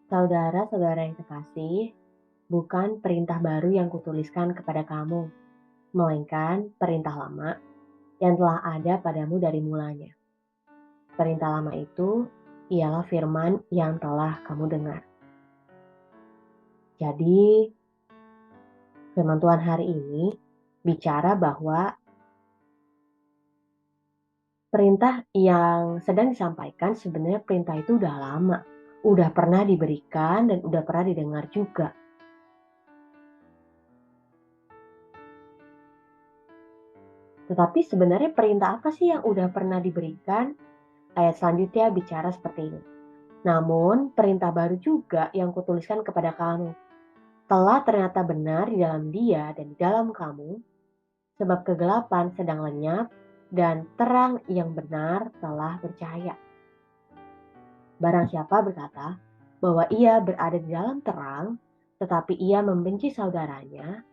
Saudara-saudara yang terkasih, bukan perintah baru yang kutuliskan kepada kamu, melainkan perintah lama yang telah ada padamu dari mulanya. Perintah lama itu ialah firman yang telah kamu dengar. Jadi, firman Tuhan hari ini bicara bahwa perintah yang sedang disampaikan sebenarnya perintah itu udah lama, udah pernah diberikan dan udah pernah didengar juga. Tetapi sebenarnya perintah apa sih yang udah pernah diberikan? Ayat selanjutnya bicara seperti ini. Namun perintah baru juga yang kutuliskan kepada kamu telah ternyata benar di dalam dia dan di dalam kamu, sebab kegelapan sedang lenyap dan terang yang benar telah bercahaya. Barang siapa berkata bahwa ia berada di dalam terang, tetapi ia membenci saudaranya,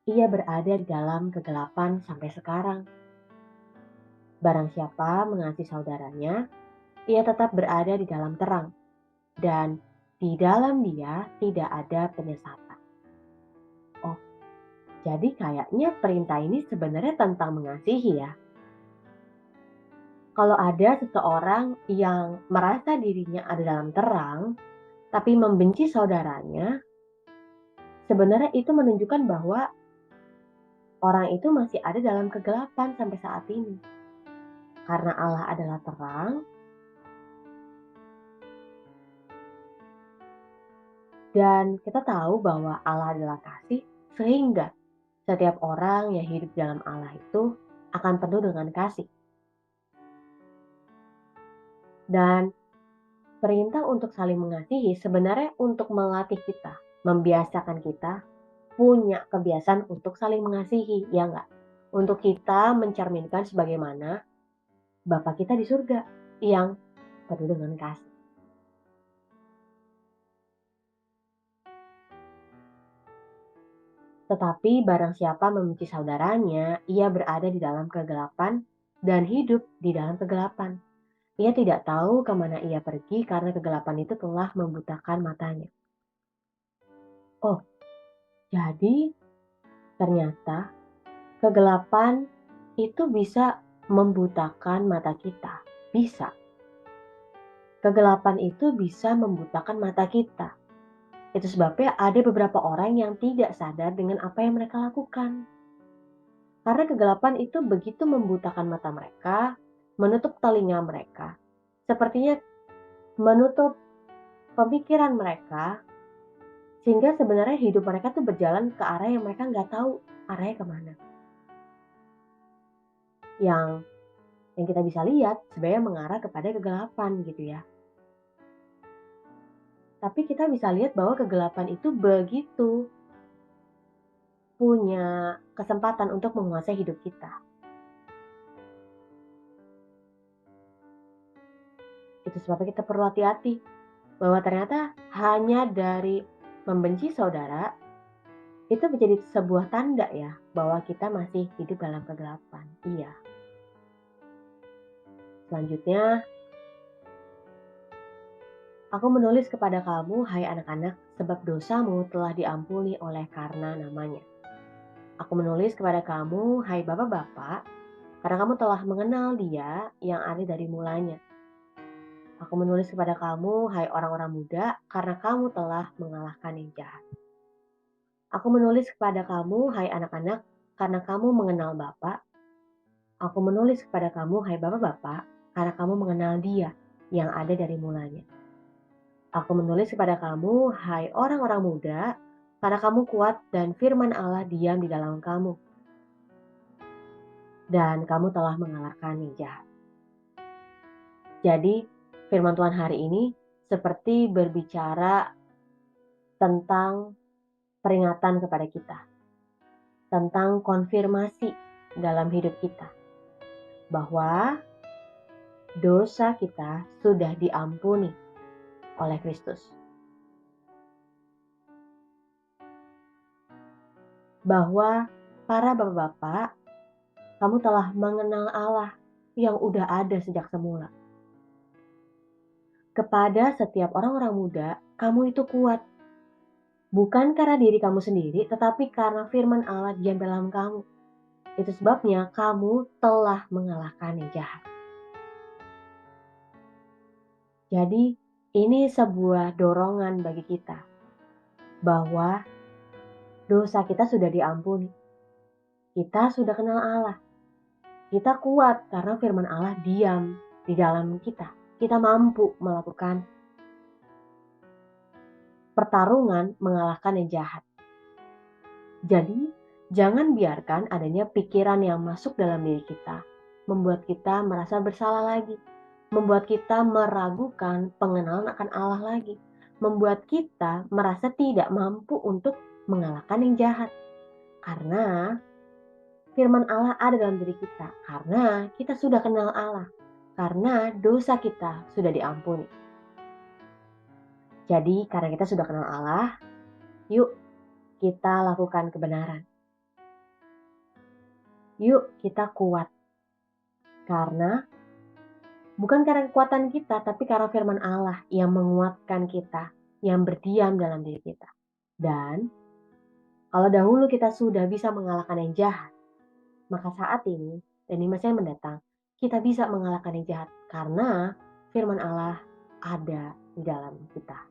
ia berada di dalam kegelapan sampai sekarang. Barang siapa mengasihi saudaranya, ia tetap berada di dalam terang, dan di dalam dia tidak ada penyesatan. Oh, jadi kayaknya perintah ini sebenarnya tentang mengasihi ya. Kalau ada seseorang yang merasa dirinya ada dalam terang, tapi membenci saudaranya, sebenarnya itu menunjukkan bahwa orang itu masih ada dalam kegelapan sampai saat ini. Karena Allah adalah terang, dan kita tahu bahwa Allah adalah kasih, sehingga setiap orang yang hidup dalam Allah itu akan penuh dengan kasih. Dan perintah untuk saling mengasihi sebenarnya untuk melatih kita, membiasakan kita punya kebiasaan untuk saling mengasihi, ya enggak? Untuk kita mencerminkan sebagaimana Bapa kita di surga yang penuh dengan kasih. Tetapi barang siapa membenci saudaranya, ia berada di dalam kegelapan dan hidup di dalam kegelapan. Ia tidak tahu kemana ia pergi karena kegelapan itu telah membutakan matanya. Oh, jadi ternyata kegelapan itu bisa membutakan mata kita. Bisa. Kegelapan itu bisa membutakan mata kita. Itu sebabnya ada beberapa orang yang tidak sadar dengan apa yang mereka lakukan. Karena kegelapan itu begitu membutakan mata mereka, menutup telinga mereka. Sepertinya menutup pemikiran mereka, sehingga sebenarnya hidup mereka tuh berjalan ke arah yang mereka nggak tahu arahnya kemana. Yang kita bisa lihat sebenarnya mengarah kepada kegelapan gitu ya. Tapi kita bisa lihat bahwa kegelapan itu begitu punya kesempatan untuk menguasai hidup kita. Itu sebabnya kita perlu hati-hati bahwa ternyata hanya dari membenci saudara itu menjadi sebuah tanda ya bahwa kita masih hidup dalam kegelapan. Iya. Selanjutnya, aku menulis kepada kamu, hai anak-anak, sebab dosamu telah diampuni oleh karena namanya. Aku menulis kepada kamu, hai bapak-bapak, karena kamu telah mengenal dia yang ada dari mulanya. Aku menulis kepada kamu, hai orang-orang muda, karena kamu telah mengalahkan yang jahat. Aku menulis kepada kamu, hai anak-anak, karena kamu mengenal Bapa. Aku menulis kepada kamu, hai bapak-bapak, karena kamu mengenal dia yang ada dari mulanya. Aku menulis kepada kamu, hai orang-orang muda, karena kamu kuat dan firman Allah diam di dalam kamu. Dan kamu telah mengalahkan yang jahat. Jadi, firman Tuhan hari ini seperti berbicara tentang peringatan kepada kita, tentang konfirmasi dalam hidup kita, bahwa dosa kita sudah diampuni oleh Kristus. Bahwa para bapak-bapak, kamu telah mengenal Allah yang udah ada sejak semula. Kepada setiap orang-orang muda, kamu itu kuat. Bukan karena diri kamu sendiri, tetapi karena firman Allah diam dalam kamu. Itu sebabnya kamu telah mengalahkan yang jahat. Jadi, ini sebuah dorongan bagi kita bahwa dosa kita sudah diampuni. Kita sudah kenal Allah. Kita kuat karena firman Allah diam di dalam kita. Kita mampu melakukan pertarungan mengalahkan yang jahat. Jadi, jangan biarkan adanya pikiran yang masuk dalam diri kita, membuat kita merasa bersalah lagi, membuat kita meragukan pengenalan akan Allah lagi, membuat kita merasa tidak mampu untuk mengalahkan yang jahat. Karena firman Allah ada dalam diri kita, karena kita sudah kenal Allah, karena dosa kita sudah diampuni. Jadi, karena kita sudah kenal Allah, yuk kita lakukan kebenaran. Yuk kita kuat. Karena bukan karena kekuatan kita, tapi karena firman Allah yang menguatkan kita, yang berdiam dalam diri kita. Dan kalau dahulu kita sudah bisa mengalahkan yang jahat, maka saat ini dan di masa yang mendatang, kita bisa mengalahkan yang jahat karena firman Allah ada di dalam kita.